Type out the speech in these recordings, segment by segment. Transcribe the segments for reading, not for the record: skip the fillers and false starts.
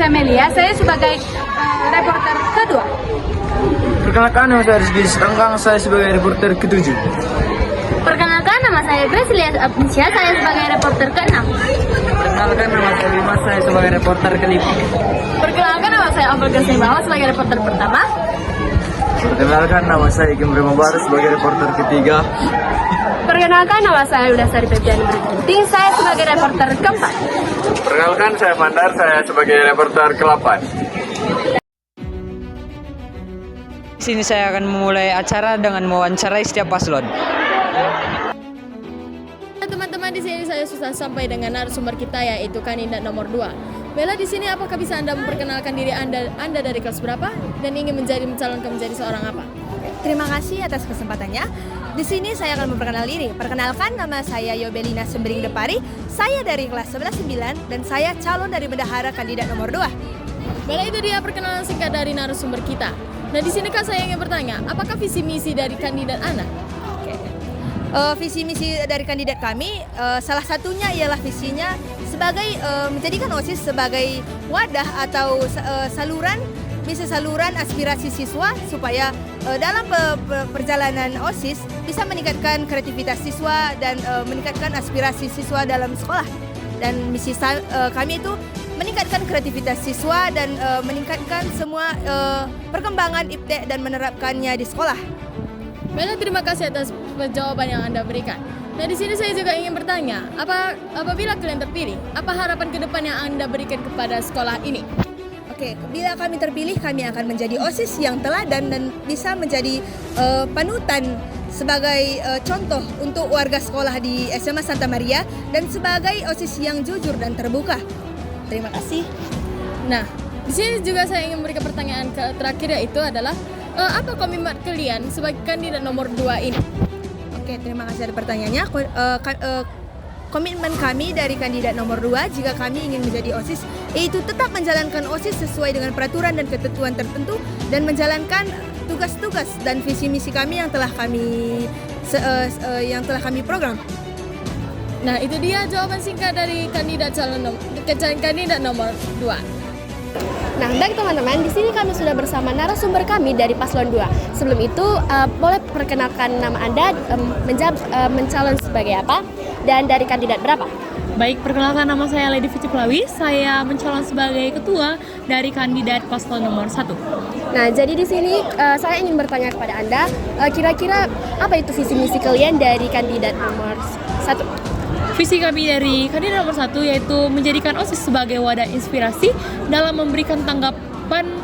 saya Melia, saya sebagai reporter kedua. Perkenalkan, nama saya Rizky Setengkang, saya sebagai reporter ketujuh. Perkenalkan, nama saya Grace Lias Abnisya, saya sebagai reporter ke-6. Perkenalkan, nama saya Dimas, saya sebagai reporter kelima. Perkenalkan, nama saya Oval Gasai Bawa sebagai reporter pertama. Perkenalkan, nama saya Ikem Remabar sebagai reporter ketiga. Perkenalkan, nama saya Udasari Febiani Berginting, saya sebagai reporter keempat. Perkenalkan, saya Mandar, saya sebagai reporter ke-8. Di sini saya akan memulai acara dengan mewawancarai setiap paslon. Teman-teman, di sini saya sudah sampai dengan narasumber kita, yaitu kandidat nomor 2. Bella, di sini apakah bisa Anda memperkenalkan diri Anda dari kelas berapa dan ingin mencalonkan menjadi seorang apa? Terima kasih atas kesempatannya. Di sini saya akan memperkenalkan diri. Perkenalkan, nama saya Yobelina Sembering Depari. Saya dari kelas 11-9 dan saya calon dari bendahara kandidat nomor 2. Bella, itu dia perkenalan singkat dari narasumber kita. Nah, di sini kan saya ingin bertanya, apakah visi misi dari kandidat Anda? Visi misi dari kandidat kami, salah satunya ialah visinya sebagai menjadikan OSIS sebagai wadah atau saluran aspirasi siswa supaya dalam perjalanan OSIS bisa meningkatkan kreativitas siswa dan meningkatkan aspirasi siswa dalam sekolah. Dan misi kami itu meningkatkan kreativitas siswa dan meningkatkan semua perkembangan IPTE dan menerapkannya di sekolah. Bella, terima kasih atas jawaban yang Anda berikan. Nah, di sini saya juga ingin bertanya, apabila kalian terpilih, apa harapan ke depan yang Anda berikan kepada sekolah ini? Oke, bila kami terpilih, kami akan menjadi OSIS yang teladan dan bisa menjadi panutan sebagai contoh untuk warga sekolah di SMA Santa Maria dan sebagai OSIS yang jujur dan terbuka. Terima kasih. Nah, di sini juga saya ingin memberikan pertanyaan terakhir, yaitu adalah apa komitmen kalian sebagai kandidat nomor 2 ini? Oke, terima kasih atas pertanyaannya. Komitmen kami dari kandidat nomor 2 jika kami ingin menjadi OSIS yaitu tetap menjalankan OSIS sesuai dengan peraturan dan ketentuan tertentu dan menjalankan tugas-tugas dan visi misi kami yang telah kami program. Nah, itu dia jawaban singkat dari kandidat nomor 2. Nah, baik teman-teman, di sini kami sudah bersama narasumber kami dari paslon 2. Sebelum itu, boleh perkenalkan nama Anda, mencalon sebagai apa, dan dari kandidat berapa? Baik, perkenalkan, nama saya Lady Vici Pelawi. Saya mencalon sebagai ketua dari kandidat paslon nomor 1. Nah, jadi di sini saya ingin bertanya kepada Anda, kira-kira apa itu visi misi kalian dari kandidat nomor 1? Visi kami dari kandidat nomor 1 yaitu menjadikan OSIS sebagai wadah inspirasi dalam memberikan tanggapan,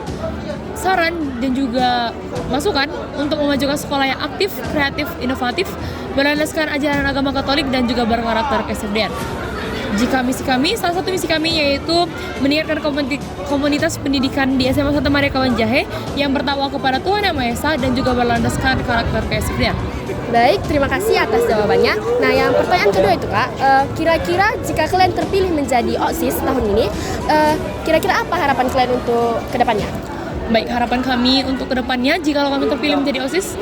saran, dan juga masukan untuk memajukan sekolah yang aktif, kreatif, inovatif, berlandaskan ajaran agama Katolik dan juga berkarakter kesediaan. Jika misi kami, salah satu misi kami yaitu meningkatkan komunitas pendidikan di SMA Santa Maria Kawanjahe yang bertakwa kepada Tuhan Yang Maha Esa dan juga berlandaskan karakter kesediaan. Baik, terima kasih atas jawabannya. Nah, yang pertanyaan kedua itu Kak, kira-kira jika kalian terpilih menjadi OSIS tahun ini, kira-kira apa harapan kalian untuk kedepannya? Baik, harapan kami untuk kedepannya, jika kami terpilih menjadi OSIS,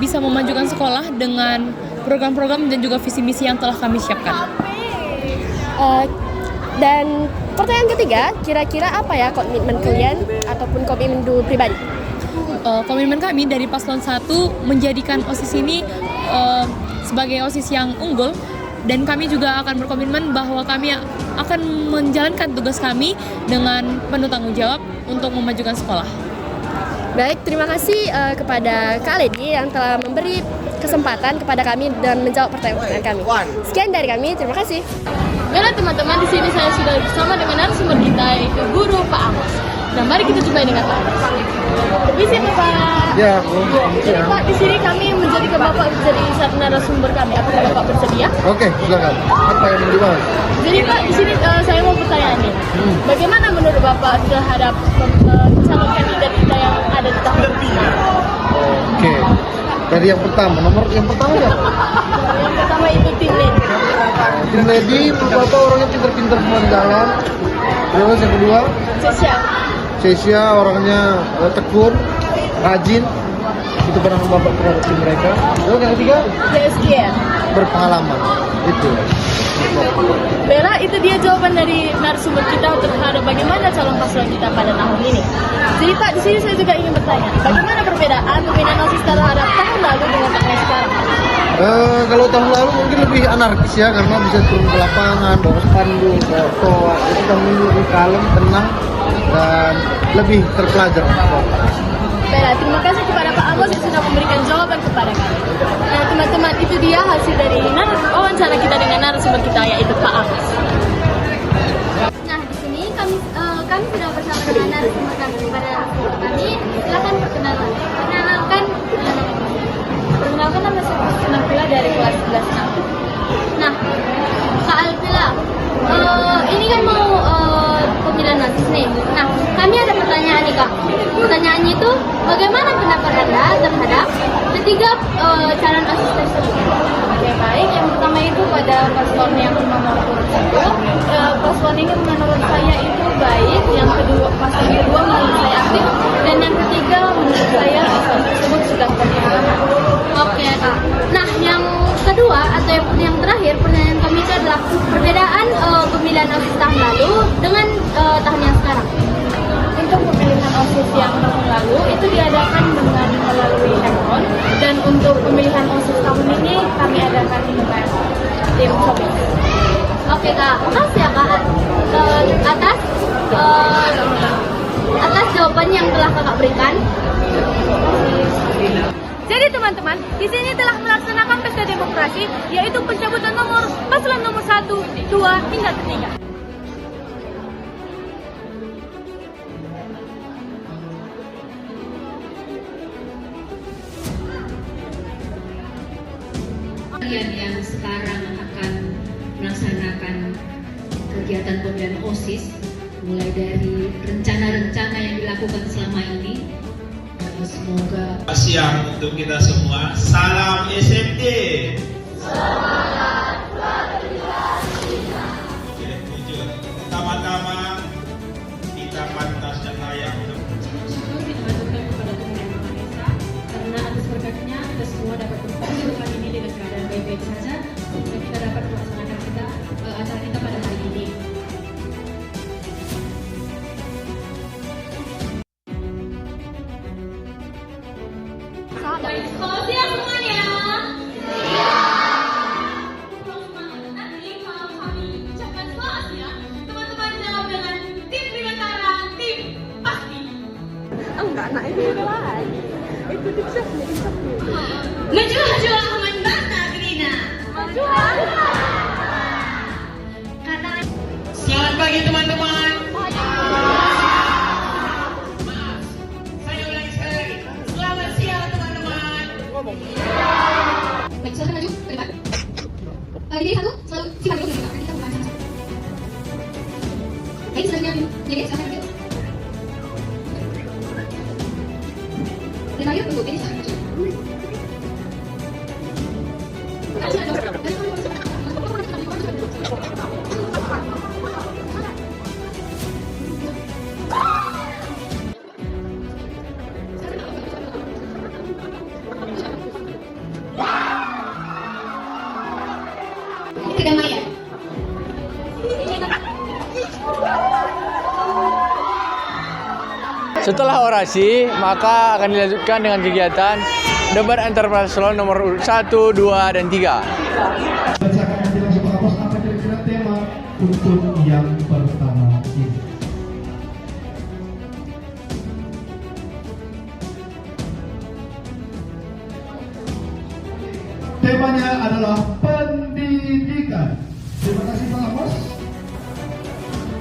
bisa memajukan sekolah dengan program-program dan juga visi misi yang telah kami siapkan. Dan pertanyaan ketiga, kira-kira apa ya komitmen kalian ataupun komitmen pribadi? Komitmen kami dari paslon 1 menjadikan OSIS ini sebagai OSIS yang unggul, dan kami juga akan berkomitmen bahwa kami akan menjalankan tugas kami dengan penuh tanggung jawab untuk memajukan sekolah. Baik, terima kasih kepada Kak Lady yang telah memberi kesempatan kepada kami dan menjawab pertanyaan kami. Sekian dari kami, terima kasih. Baiklah teman-teman, di sini saya sudah bersama dengan narasumber kita, yaitu Guru Pak Amos. Nah, mari kita coba dengan Pak Amos. Permisi Bapak. Ya, Jadi Pak, di sini kami menjadikan Bapak menjadi satu narasumber kami. Apakah Bapak bersedia? Oke, silakan. Apa yang mau dibahas? Jadi Pak, di sini saya mau bertanya nih. Bagaimana menurut Bapak terhadap calon kandidat kita yang ada di tahun ini? Oke. Dari yang pertama ya. Yang pertama itu tim lady. Tim Lady, Bapak orangnya pintar-pintar semua di jalan. Terus yang kedua, Cesia orangnya tekun, rajin. Itu pernah Bapak produksi mereka. Terus yang ketiga, CSG ya? berpengalaman. Itu. Bella, itu dia jawaban dari narasumber kita terhadap bagaimana calon paslon kita pada tahun ini. Jadi Pak, di sini saya juga ingin bertanya, bagaimana perbedaan pembinaan OSIS terhadap tahun lalu dengan tahun sekarang? Kalau tahun lalu mungkin lebih anarkis ya, karena bisa turun ke lapangan, bawa spanduk, bawa toa. Itu tahun ini lebih kalem, tenang, dan lebih terpelajar. Baiklah, terima kasih kepada Pak Amos yang sudah memberikan jawaban kepada kami. Nah teman-teman, itu dia hasil dari wawancara kita dengan narasumber kita, yaitu Pak Amos. Nah, di sini kami sudah bersama dengan narasumber kami. Silakan perkenalan. Perkenalkan nama saya Alfila dari kelas 11A. Nah, Kak Alfila, ini kan mau pemilihan OSIS nih. Nah, kami ada pertanyaan nih Kak. Pertanyaannya itu, bagaimana pendapat Anda terhadap ketiga calon OSIS tersebut? Oke, baik. Yang pertama itu pada paslon yang nomor 1. Paslon ini menurut saya itu baik. Yang kedua, paslon kedua menurut saya aktif. Dan yang ketiga menurut saya paslon tersebut sudah berjalan. Oke Kak. Nah, yang kedua atau yang terakhir pertanyaan kami itu adalah perbedaan pemilihan OSIS tahun lalu dengan tahun yang sekarang. Untuk pemilihan OSIS yang tahun lalu itu diadakan dengan melalui handphone, dan untuk pemilihan OSIS tahun ini kami adakan dengan tim Shopee. Oke Kak, makasih ya Kak atas jawaban yang telah Kakak berikan. Jadi teman-teman, di sini telah melaksanakan pesta demokrasi, yaitu pencabutan paslon nomor 1, 2, hingga 3. Kalian yang sekarang akan melaksanakan kegiatan pemilihan OSIS, mulai dari rencana-rencana yang dilakukan selama ini, semoga siang untuk kita semua. Salam SMT. Semangat berkreasi. Oke, jujur. Pertama-tama kita pantas dan layak untuk bersyukur kita aturkan kepada Tuhan Yang Maha Esa, karena atas berkatnya kita semua dapat berkumpul kali ini dengan keadaan baik-baik saja, sehingga kita dapat melaksanakan acara kita pada hari ini. Selamat siang semuanya. Terus semangat. Nanti mau kami ucapkan selamat ya. Teman-teman jawab dengan tim Bintara, tim pasti. Enggak, nah itu lagi. Itu bisa Menjual membantah Grina. Selamat pagi teman-teman. Baik, silakan maju ke depan. Diri satu, selalu simpan dulu di belakang. Kita bukan sama-sama. Baik, selanjutnya jadi silakan maju. Dan ayo tunggu, ini silakan maju. Kedamaian. Setelah orasi, maka akan dilanjutkan dengan kegiatan debat antar paslon nomor 1, 2, dan 3. Bacakan penjelasan Pak Amos apa kira-kira tema untuk yang pertama ini. Temanya adalah pendidikan. Terima kasih Pak Amos.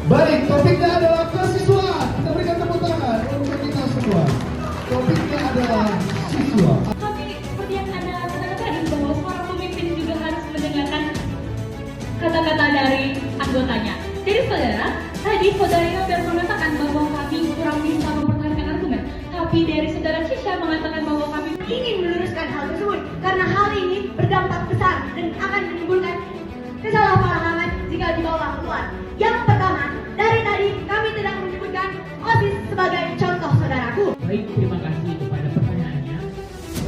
Baik, topiknya adalah kesiswaan. Kita berikan tepuk tangan untuk kita semua. Topiknya adalah siswa. Tapi seperti yang Anda katakan tadi, bahwa seorang pemimpin juga harus mendengarkan kata-kata dari anggotanya. Jadi saudara, tadi saudara Yobel mengatakan bahwa kami kurang bisa mempertahankan argumen. Tapi dari saudara Shisha mengatakan bahwa kami Ingin meluruskan hal tersebut karena hal ini berdampak besar dan akan menimbulkan kesalahpahaman jika dibawa keluar. Yang pertama, dari tadi kami tidak menyebutkan OSIS sebagai contoh saudaraku. Baik, terima kasih kepada pertanyaannya.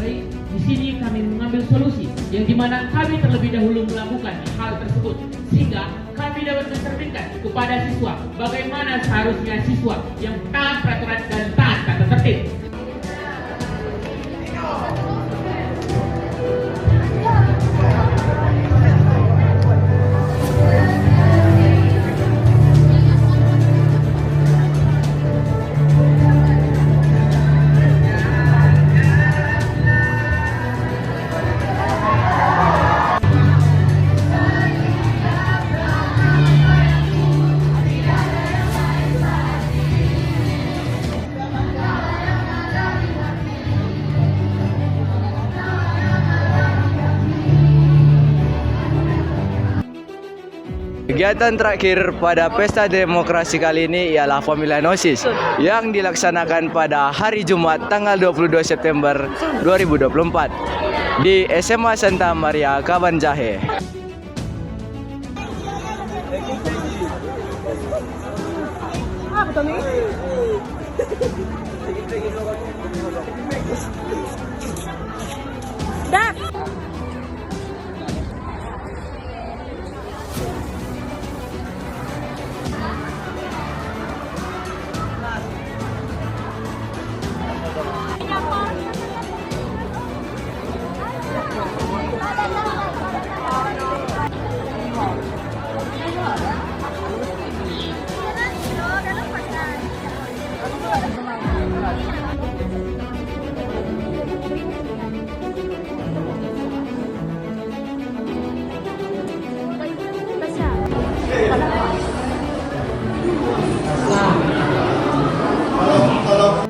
Baik, di sini kami mengambil solusi yang dimana kami terlebih dahulu melakukan hal tersebut sehingga kami dapat mengajarkan kepada siswa bagaimana seharusnya siswa yang taat peraturan dan taat tata tertib. Kegiatan terakhir pada Pesta Demokrasi kali ini ialah pemilihan OSIS yang dilaksanakan pada hari Jumat tanggal 22 September 2024 di SMA Santa Maria Kabanjahe.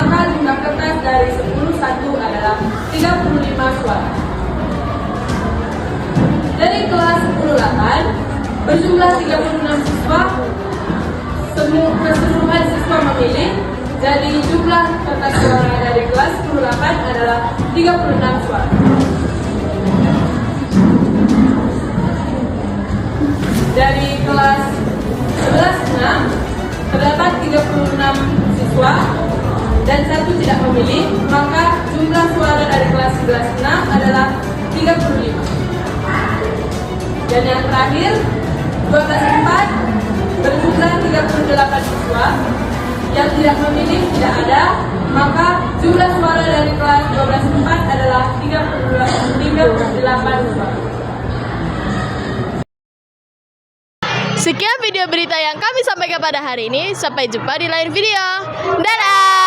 Maka jumlah kertas dari 10 satu adalah 35 suara. Dari kelas 10-8 berjumlah 36 siswa, keseluruhan siswa memilih, jadi jumlah kertas suara dari kelas 10-8 adalah 36 suara. Dari kelas 11-6 terdapat 36 siswa dan satu tidak memilih, maka jumlah suara dari kelas 11-6 adalah 35. Dan yang terakhir, 12-4 berjumlah 38 siswa yang tidak memilih tidak ada, maka jumlah suara dari kelas 12-4 adalah 38 suara. Sekian video berita yang kami sampaikan pada hari ini. Sampai jumpa di lain video. Dadah!